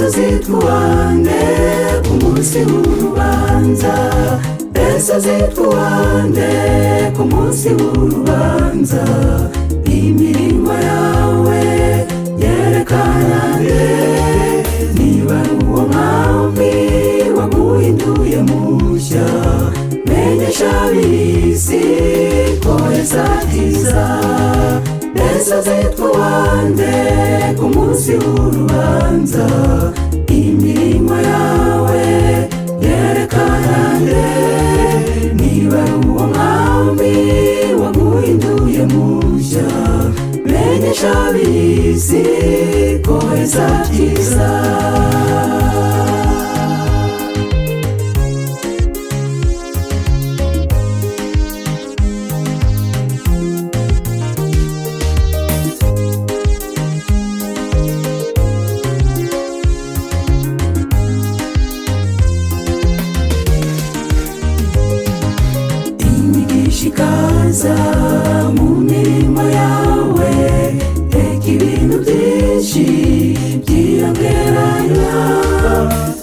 zitwa uwande ku munsi w'urubanza, mbese zitwa uwande ku munsi w'urubanza. Imirimo yawe yerekana nde, niba ari uwo mwami waguhinduye mushya. Menyesha ab'isi ko Yesu akiza, mbese zitwa uwande ku munsi w'urubanza. Imirimo yawe yerekana nde, niba ari uwo mwami waguhinduye mushya. Menyesha ab'isi ko Yesu akiza. Ikaza mu mirimo yawe, reka ibintu byinshi byiyongeranya.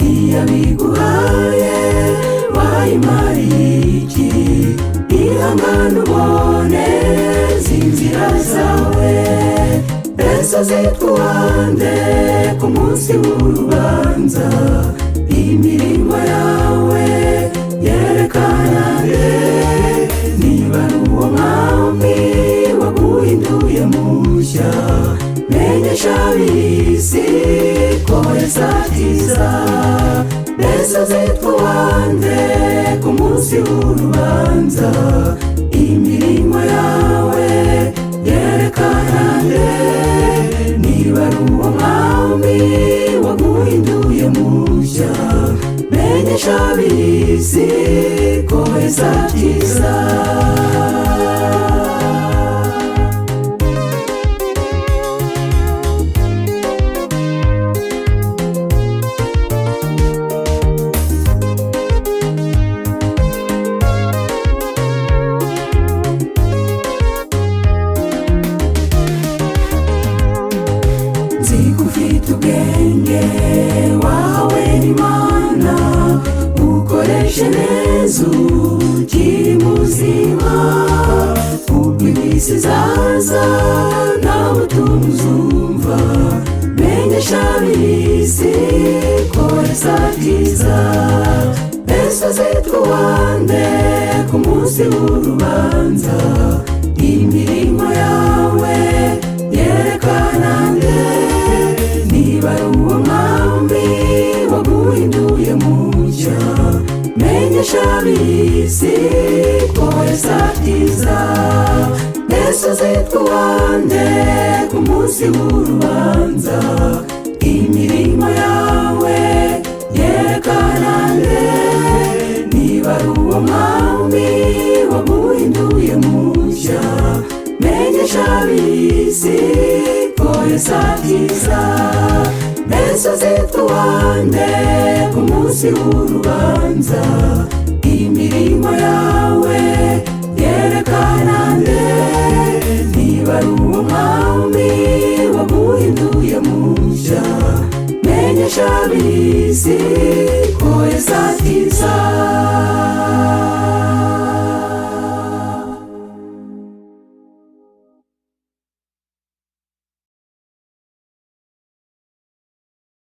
Iyo abiguhaye wayimariye iki? Ihangane ubone inzira zawe. Mbese zitwa uwande ku munsi w'urubanza. Imirimo yawe yerekana nde, niba ari uwo mwami waguhinduye mushya. Menyesha ab'isi ko Yesu akiza, mbese zitwa uwande ku munsi w'urubanza. Imirimo yawe yerekana nde, niba ari uwo mwami waguhinduye mushya. Menyesha ab'isi ko Yesu akiza. Nzi ko ufite ubwenge wahawe n'Imana, ukoreshe neza ukiri muzima. Ubwo iminsi izaza nawe utumuzumva. Menyesha ab'isi ko Yesu akiza, mbese zitwa uwande ku munsi w'urubanza. Imirimo yawe yerekana nde, niba ari uwo mwami waguhinduye mushya. Menyesha ab'isi ko Yesu akiza, mbese zitwa uwande ku munsi w'urubanza. Imirimo yawe yerekana nde, niba ari uwo mwami waguhinduye mushya. Menyesha ab'isi ko Yesu akiza, mbese zitwa uwande ku munsi w'urubanza. Imirimo yawe yerekana nde, niba ari uwo mwami waguhinduye mushya. Menyesha ab'isi ko Yesu akiza.